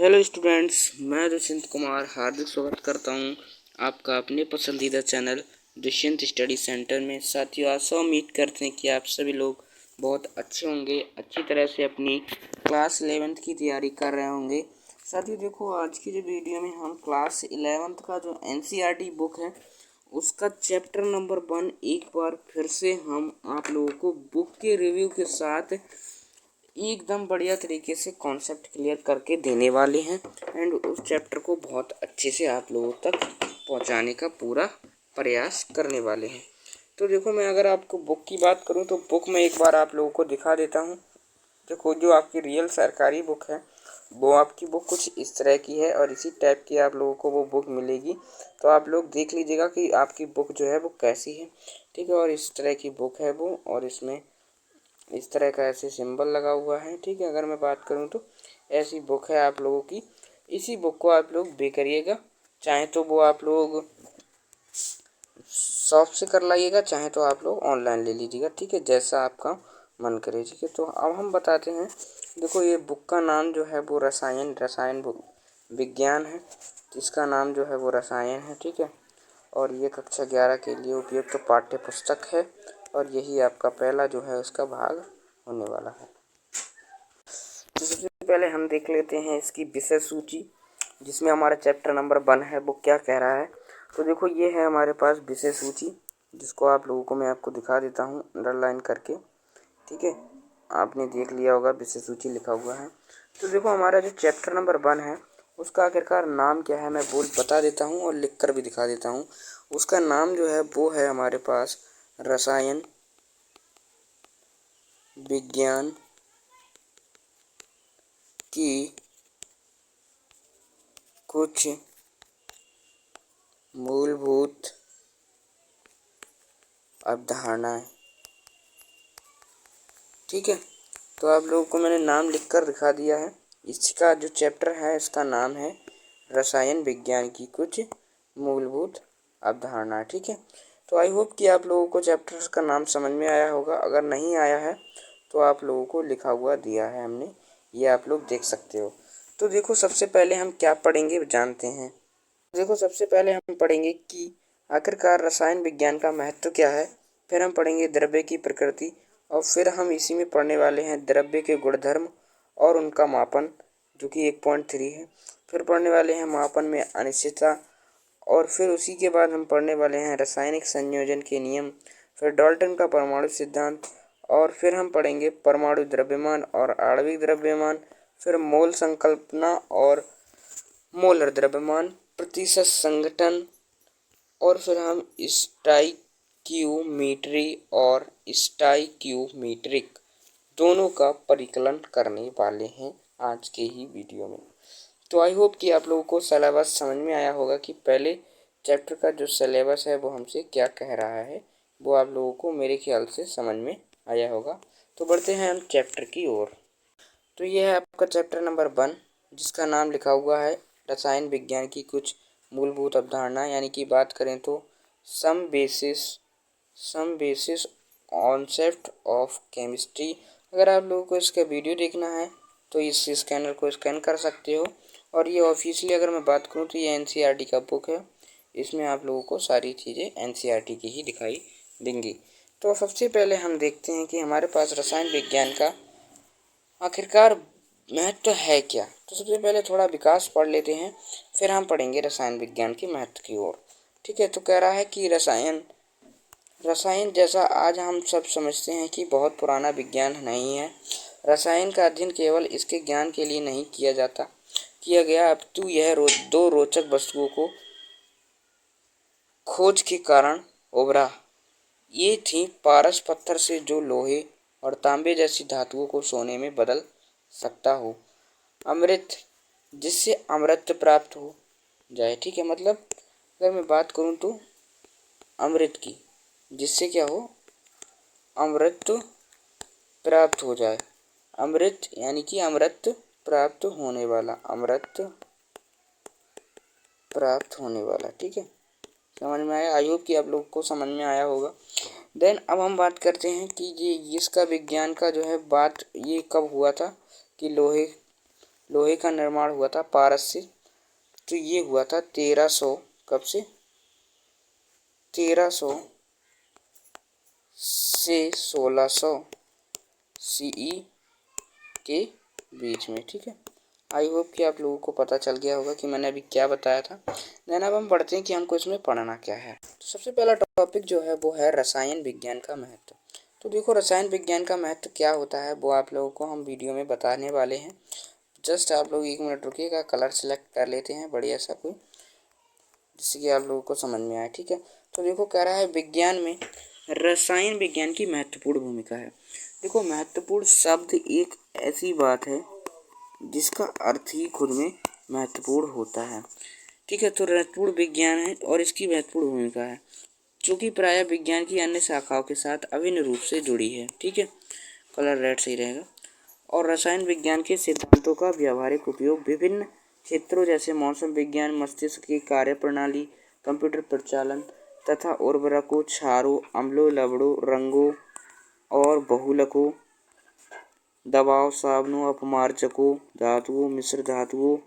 Hello students, मैं दुष्यंत कुमार हार्दिक स्वागत करता हूं आपका अपने पसंदीदा चैनल दुष्यंत स्टडी सेंटर में। साथियों, आशा उम्मीद करते हैं कि आप सभी लोग बहुत अच्छे होंगे, अच्छी तरह से अपनी क्लास 11th की तैयारी कर रहे होंगे। साथियों देखो, आज की जो वीडियो में हम क्लास 11th का जो NCERT बुक है उसका चैप्टर नंबर 1 एक बार फिर से हम आप लोगों को बुक के रिव्यू के साथ एकदम बढ़िया तरीके से कॉन्सेप्ट क्लियर करके देने वाले हैं एंड उस चैप्टर को बहुत अच्छे से आप लोगों तक पहुंचाने का पूरा प्रयास करने वाले हैं। तो देखो, मैं अगर आपको बुक की बात करूं तो बुक में एक बार आप लोगों को दिखा देता हूं। देखो, जो आपकी रियल सरकारी बुक है वो आपकी बुक कुछ इस तरह की है और इसी टाइप की आप लोगों को वो बुक मिलेगी। तो आप लोग देख लीजिएगा कि आपकी बुक जो है वो कैसी है, ठीक है। और इस तरह की बुक है वो, और इसमें इस तरह का ऐसे सिंबल लगा हुआ है, ठीक है। अगर मैं बात करूं तो ऐसी बुक है आप लोगों की। इसी बुक को आप लोग पे करिएगा, चाहे तो वो आप लोग शॉप से कर लाइएगा, चाहे तो आप लोग ऑनलाइन ले लीजिएगा, ठीक है, जैसा आपका मन करे, ठीक है। तो अब हम बताते हैं। देखो, ये बुक का नाम जो है वो रसायन विज्ञान है। इसका नाम जो है वो रसायन है, ठीक है। और ये कक्षा 11 के लिए उपयुक्त तो पाठ्य पुस्तक है और यही आपका पहला जो है उसका भाग होने वाला है। तो सबसे पहले हम देख लेते हैं इसकी विषय सूची, जिसमें हमारा चैप्टर नंबर 1 है वो क्या कह रहा है। तो देखो, ये है हमारे पास विषय सूची, जिसको आप लोगों को मैं आपको दिखा देता हूँ अंडरलाइन करके, ठीक है। आपने देख लिया होगा, विषय सूची लिखा हुआ है। तो देखो, हमारा जो चैप्टर नंबर 1 है उसका आखिरकार नाम क्या है मैं बता देता हूँ और लिख कर भी दिखा देता हूँ। उसका नाम जो है वो है हमारे पास रसायन विज्ञान की कुछ मूलभूत अवधारणाएं, ठीक है। तो आप लोगों को मैंने नाम लिखकर दिखा दिया है। इसका जो चैप्टर है इसका नाम है रसायन विज्ञान की कुछ मूलभूत अवधारणा, ठीक है। तो आई होप कि आप लोगों को चैप्टर का नाम समझ में आया होगा। अगर नहीं आया है तो आप लोगों को लिखा हुआ दिया है हमने, ये आप लोग देख सकते हो। तो देखो, सबसे पहले हम क्या पढ़ेंगे जानते हैं। देखो, सबसे पहले हम पढ़ेंगे कि आखिरकार रसायन विज्ञान का महत्व क्या है। फिर हम पढ़ेंगे द्रव्य की प्रकृति, और फिर हम इसी में पढ़ने वाले हैं द्रव्य के गुणधर्म और उनका मापन, जो कि 1.3 है। फिर पढ़ने वाले हैं मापन में अनिश्चितता, और फिर उसी के बाद हम पढ़ने वाले हैं रासायनिक संयोजन के नियम, फिर डाल्टन का परमाणु सिद्धांत, और फिर हम पढ़ेंगे परमाणु द्रव्यमान और आणविक द्रव्यमान, फिर मोल संकल्पना और मोलर द्रव्यमान, प्रतिशत संघटन, और फिर हम स्टाइक्यूमीट्री और स्टाइक्यूमीट्रिक दोनों का परिकलन करने वाले हैं आज के ही वीडियो में। तो आई होप कि आप लोगों को सिलेबस समझ में आया होगा कि पहले चैप्टर का जो सिलेबस है वो हमसे क्या कह रहा है, वो आप लोगों को मेरे ख्याल से समझ में आया होगा। तो बढ़ते हैं हम चैप्टर की ओर। तो ये है आपका चैप्टर नंबर 1, जिसका नाम लिखा हुआ है रसायन विज्ञान की कुछ मूलभूत अवधारणा, यानी कि बात करें तो सम बेसिस कॉन्सेप्ट ऑफ केमिस्ट्री। अगर आप लोगों को इसका वीडियो देखना है तो इस स्कैनर को स्कैन कर सकते हो। और ये ऑफिशियली अगर मैं बात करूँ तो ये NCERT का बुक है। इसमें आप लोगों को सारी चीज़ें NCERT की ही दिखाई देंगी। तो सबसे पहले हम देखते हैं कि हमारे पास रसायन विज्ञान का आखिरकार महत्व है क्या। तो सबसे पहले थोड़ा विकास पढ़ लेते हैं, फिर हम पढ़ेंगे रसायन विज्ञान के महत्व की ओर, ठीक है। तो कह रहा है कि रसायन जैसा आज हम सब समझते हैं कि बहुत पुराना विज्ञान नहीं है। रसायन का अध्ययन केवल इसके ज्ञान के लिए नहीं किया गया, अपितु यह दो रोचक वस्तुओं को खोज के कारण उभरा। ये थी पारस पत्थर से जो लोहे और तांबे जैसी धातुओं को सोने में बदल सकता हो, अमृत जिससे अमृत प्राप्त हो जाए, ठीक है। मतलब अगर मैं बात करूं तो अमृत की, जिससे क्या हो, अमृत प्राप्त हो जाए। अमृत यानी कि अमृत प्राप्त होने वाला, अमृत प्राप्त होने वाला, ठीक है। समझ में आया? आई होप कि आप लोग को समझ में आया होगा। देन अब हम बात करते हैं कि ये इसका विज्ञान का जो है बात ये कब हुआ था कि लोहे का निर्माण हुआ था पारस से, तो ये हुआ था 1300, कब से 1300 से 1600 सीई के बीच में। ठीक है, आई होप कि आप लोगों को पता चल गया होगा कि मैंने अभी क्या बताया था। देन अब हम पढ़ते हैं कि हमको इसमें पढ़ना क्या है। तो सबसे पहला टॉपिक जो है वो है रसायन विज्ञान का महत्व। तो देखो रसायन विज्ञान का महत्व क्या होता है वो आप लोगों को हम वीडियो में बताने वाले हैं। जस्ट आप लोग 1 मिनट रुकिएगा, कलर सेलेक्ट कर लेते हैं बढ़िया सा कोई, जिससे कि आप लोगों को समझ में आए। ठीक है, तो देखो कह रहा है विज्ञान में रसायन विज्ञान की महत्वपूर्ण भूमिका है। देखो महत्वपूर्ण शब्द एक ऐसी बात है जिसका अर्थ ही खुद में महत्वपूर्ण होता है। ठीक है, तो महत्वपूर्ण विज्ञान है और इसकी महत्वपूर्ण भूमिका है जो कि प्रायः विज्ञान की अन्य शाखाओं के साथ अभिन्न रूप से जुड़ी है। ठीक है, कलर रेड सही रहेगा। और रसायन विज्ञान के सिद्धांतों का व्यावहारिक उपयोग विभिन्न क्षेत्रों जैसे मौसम विज्ञान, मस्तिष्क की कार्यप्रणाली, कंप्यूटर प्रचालन तथा उर्वरकों, क्षारों, अम्लों, लवणों, रंगों और बहुलकों, दबाव, साबुनों, अपमार्जकों, धातुओं, मिश्र धातुओं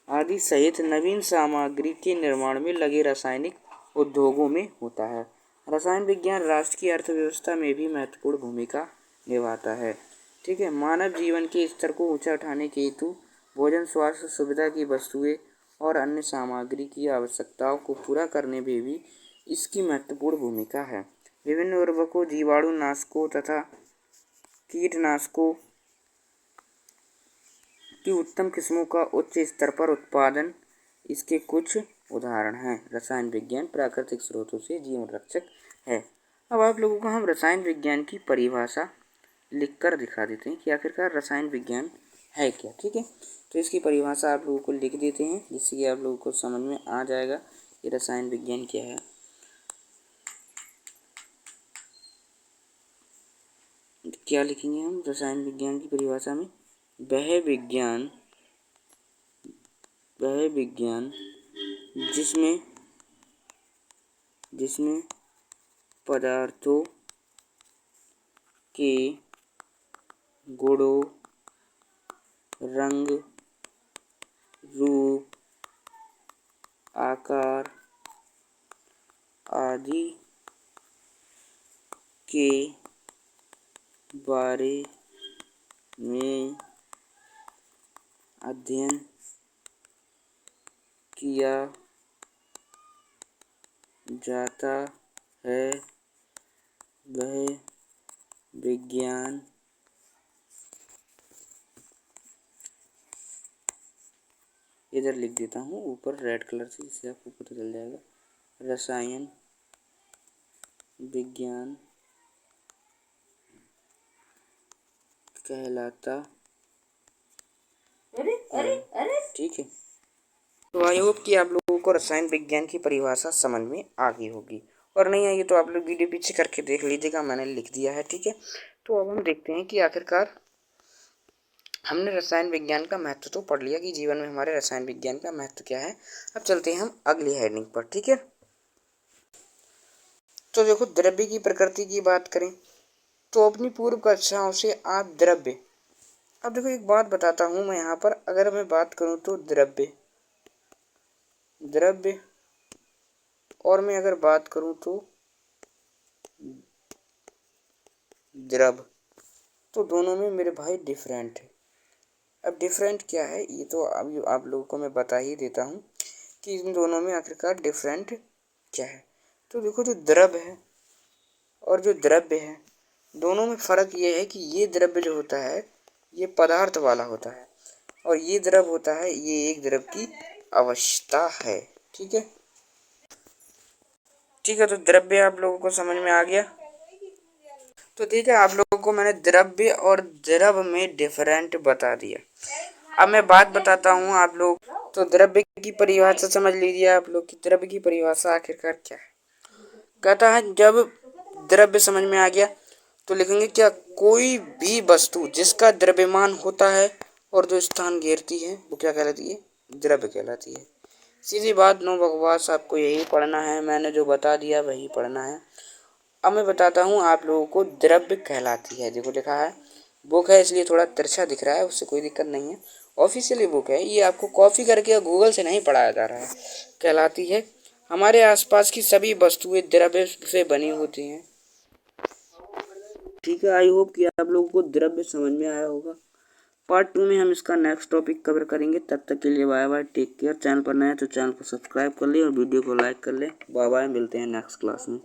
आदि सहित नवीन सामग्री के निर्माण में लगे रासायनिक उद्योगों में होता है। रसायन विज्ञान राष्ट्र की अर्थव्यवस्था में भी महत्वपूर्ण भूमिका निभाता है। ठीक है, मानव जीवन के स्तर को ऊंचा उठाने के हेतु भोजन, स्वास्थ्य सुविधा की वस्तुएं और अन्य सामग्री की आवश्यकताओं को पूरा करने में भी इसकी महत्वपूर्ण भूमिका है। विभिन्न उर्वरकों, जीवाणुनाशकों तथा कीटनाशकों की उत्तम किस्मों का उच्च स्तर पर उत्पादन इसके कुछ उदाहरण हैं। रसायन विज्ञान प्राकृतिक स्रोतों से जीवन रक्षक है। अब आप लोगों को हम रसायन विज्ञान की परिभाषा लिखकर दिखा देते हैं कि आखिरकार रसायन विज्ञान है क्या। ठीक है, तो इसकी परिभाषा आप लोगों को लिख देते हैं जिससे कि आप लोगों को समझ में आ जाएगा कि रसायन विज्ञान क्या है। क्या लिखेंगे हम रसायन विज्ञान की परिभाषा में? वह विज्ञान जिसमें पदार्थों के गुणों, रंग, रूप, आकार आदि के बारे में अध्ययन किया जाता है वह विज्ञान इधर लिख देता हूँ ऊपर रेड कलर से, इससे आपको पता चल जाएगा। रसायन विज्ञान कहलाता है। ठीक है, तो आई होप कि आप लोगों को रसायन विज्ञान की परिभाषा समझ में आ गई होगी, और नहीं आई तो आप लोग वीडियो पीछे करके देख लीजिएगा, मैंने लिख दिया है। ठीक है, तो अब हम देखते हैं कि आखिरकार हमने रसायन विज्ञान का महत्व तो पढ़ लिया कि जीवन में हमारे रसायन विज्ञान का महत्व क्या है। अब चलते हैं हम अगली हेडिंग पर। ठीक है, तो देखो द्रव्य की प्रकृति की बात करें तो अपनी पूर्व कक्षाओं से आप द्रव्य, अब देखो एक बात बताता हूँ मैं यहाँ पर, अगर मैं बात करूँ तो द्रव्य और मैं अगर बात करूँ तो द्रव, तो दोनों में मेरे भाई डिफरेंट है। अब डिफरेंट क्या है ये तो अभी आप लोगों को मैं बता ही देता हूँ कि इन दोनों में आखिरकार डिफरेंट क्या है। तो देखो जो द्रव है और जो द्रव्य है, दोनों में फ़र्क ये है कि ये द्रव्य जो होता है ये पदार्थ वाला होता है और ये द्रव होता है ये एक द्रव की अवस्था है। ठीक है, ठीक है, तो द्रव्य आप लोगों को समझ में आ गया। तो ठीक है, आप लोगों को मैंने द्रव्य और द्रव में डिफरेंट बता दिया। अब मैं बात बताता हूँ आप लोग, तो द्रव्य की परिभाषा समझ लीजिए आप लोग की द्रव्य की परिभाषा आखिरकार क्या है। कहता है जब द्रव्य समझ में आ गया तो लिखेंगे क्या, कोई भी वस्तु जिसका द्रव्यमान होता है और जो स्थान घेरती है वो क्या कहलाती है, द्रव्य कहलाती है। सीधी बात, नो बकवास, आपको यही पढ़ना है, मैंने जो बता दिया वही पढ़ना है। अब मैं बताता हूँ आप लोगों को द्रव्य कहलाती है। देखो लिखा है बुक है इसलिए थोड़ा तिरछा दिख रहा है, उससे कोई दिक्कत नहीं है। ऑफिशियली बुक है ये, आपको कॉपी करके या गूगल से नहीं पढ़ाया जा रहा है। कहलाती है हमारे आसपास की सभी वस्तुएं द्रव्य से बनी होती हैं। ठीक है, आई होप कि आप लोगों को द्रव्य समझ में आया होगा। पार्ट 2 में हम इसका नेक्स्ट टॉपिक कवर करेंगे। तब तक के लिए bye bye, take care. Channel पर नए हैं तो चैनल को सब्सक्राइब कर ले और वीडियो को लाइक कर ले। बाय बाय, मिलते हैं नेक्स्ट क्लास में।